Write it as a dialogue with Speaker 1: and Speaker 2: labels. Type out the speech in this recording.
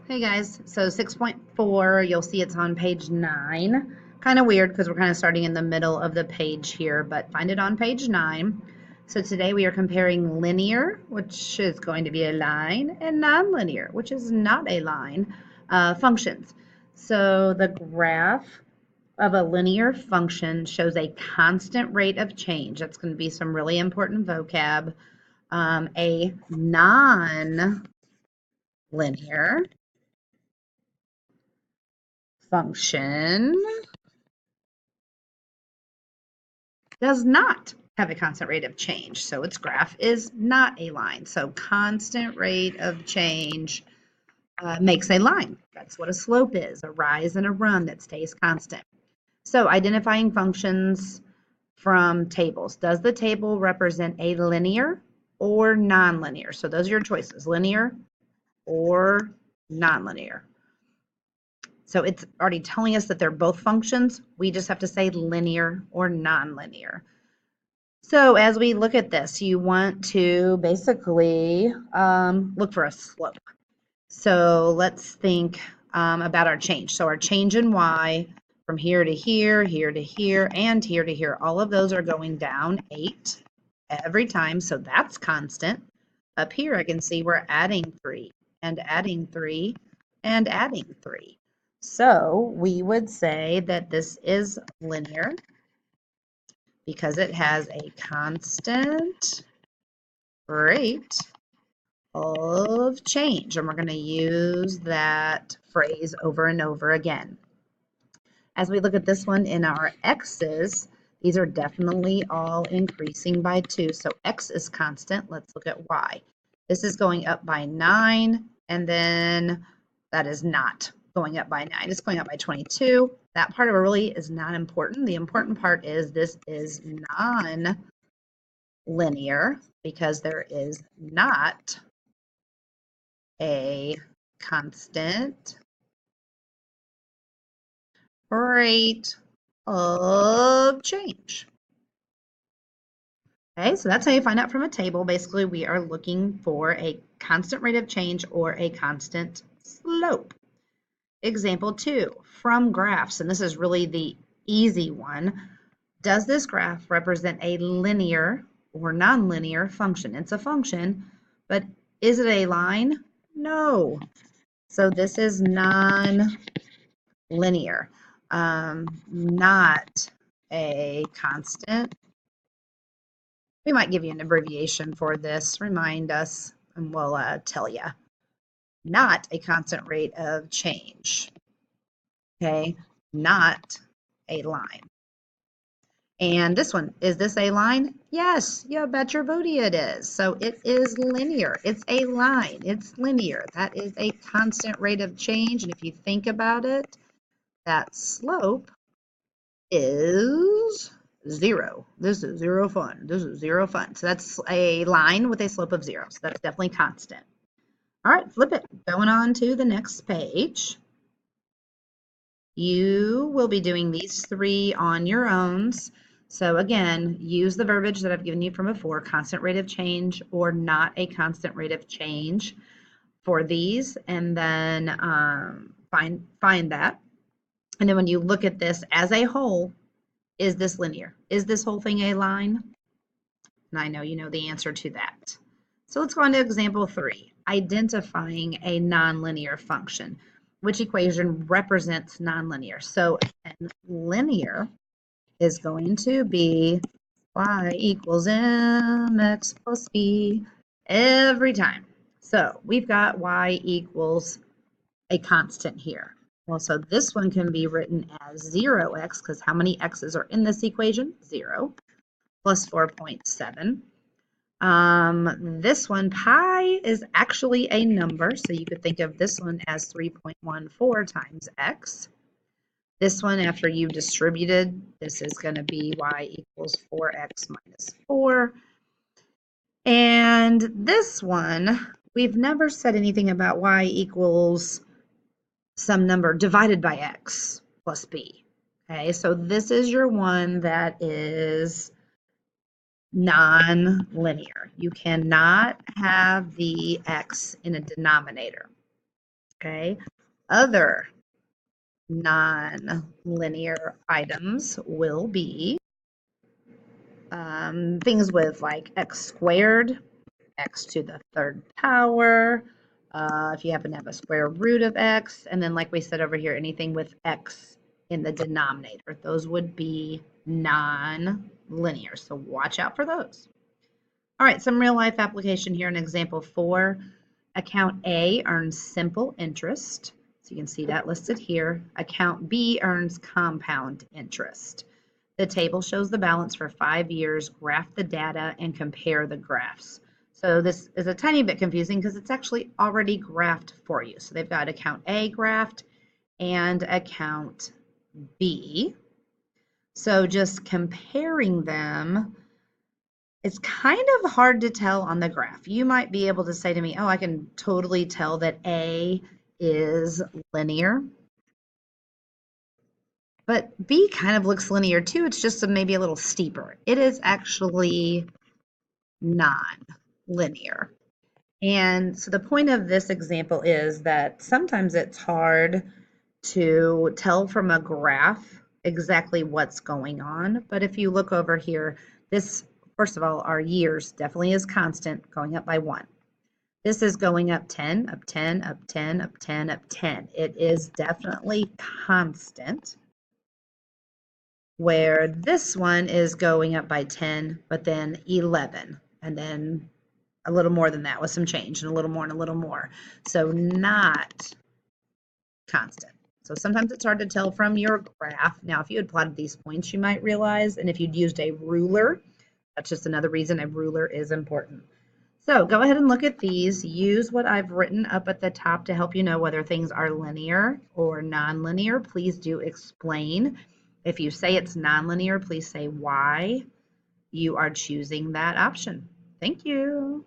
Speaker 1: Hey guys, so 6.4, you'll see it's on page 9. Kind of weird because we're kind of starting in the middle of the page here, but find it on page 9. So today we are comparing linear, which is going to be a line, and nonlinear, which is not a line, functions. So the graph of a linear function shows a constant rate of change. That's going to be some really important vocab. A non-linear function does not have a constant rate of change. So its graph is not a line. So constant rate of change makes a line. That's what a slope is, a rise and a run that stays constant. So identifying functions from tables. Does the table represent a linear or nonlinear? So those are your choices, linear or nonlinear. So it's already telling us that they're both functions. We just have to say linear or nonlinear. So as we look at this, you want to basically look for a slope. So let's think about our change. So our change in y from here to here, here to here, and here to here, all of those are going down 8 every time. So that's constant. Up here, I can see we're adding 3 and adding 3 and adding 3. So we would say that this is linear because it has a constant rate of change. And we're going to use that phrase over and over again. As we look at this one in our x's, these are definitely all increasing by 2. So x is constant. Let's look at y. This is going up by 9, and then that is not going up by 9. It's going up by 22. That part of it really is not important. The important part is this is non-linear because there is not a constant rate of change. Okay, so that's how you find out from a table. Basically, we are looking for a constant rate of change or a constant slope. Example 2, from graphs, and this is really the easy one. Does this graph represent a linear or nonlinear function? It's a function, but is it a line? No. So this is non-linear, not a constant. We might give you an abbreviation for this, remind us, and we'll tell you. Not a constant rate of change, okay? Not a line. And this one, is this a line? Yes, you bet your booty it is. So it is linear. It's a line. It's linear. That is a constant rate of change. And if you think about it, that slope is 0. This is 0 fun. This is 0 fun. So that's a line with a slope of 0. So that's definitely constant. All right, flip it. Going on to the next page. You will be doing these 3 on your own. So again, use the verbiage that I've given you from before, constant rate of change or not a constant rate of change for these, and then find that. And then when you look at this as a whole, is this linear? Is this whole thing a line? And I know you know the answer to that. So let's go on to example 3, identifying a nonlinear function. Which equation represents nonlinear? So linear is going to be y equals mx plus b every time. So we've got y equals a constant here. Well, so this one can be written as 0x, because how many x's are in this equation? 0, plus 4.7. This one, pi, is actually a number, so you could think of this one as 3.14 times x. This one, after you've distributed, this is going to be y equals 4x minus 4. And this one, we've never said anything about y equals some number divided by x plus b. Okay, so this is your one that is non-linear. You cannot have the x in a denominator. Okay. Other non-linear items will be things with like x squared, x to the third power, if you happen to have a square root of x, and then like we said over here, anything with x in the denominator. Those would be non-linear, so watch out for those. All right, some real life application here in example 4. Account A earns simple interest. So you can see that listed here. Account B earns compound interest. The table shows the balance for 5 years, graph the data, and compare the graphs. So this is a tiny bit confusing because it's actually already graphed for you. So they've got account A graphed and account B. So just comparing them, it's kind of hard to tell on the graph. You might be able to say to me, oh, I can totally tell that A is linear. But B kind of looks linear too. It's just maybe a little steeper. It is actually non-linear. And so the point of this example is that sometimes it's hard to tell from a graph exactly what's going on. But if you look over here, this, first of all, our years definitely is constant, going up by 1. This is going up 10, up 10, up 10, up 10, up 10. It is definitely constant. Where this one is going up by 10, but then 11, and then a little more than that with some change, and a little more and a little more. So not constant. So sometimes it's hard to tell from your graph. Now, if you had plotted these points, you might realize, and if you'd used a ruler, that's just another reason a ruler is important. So go ahead and look at these. Use what I've written up at the top to help you know whether things are linear or nonlinear. Please do explain. If you say it's nonlinear, please say why you are choosing that option. Thank you.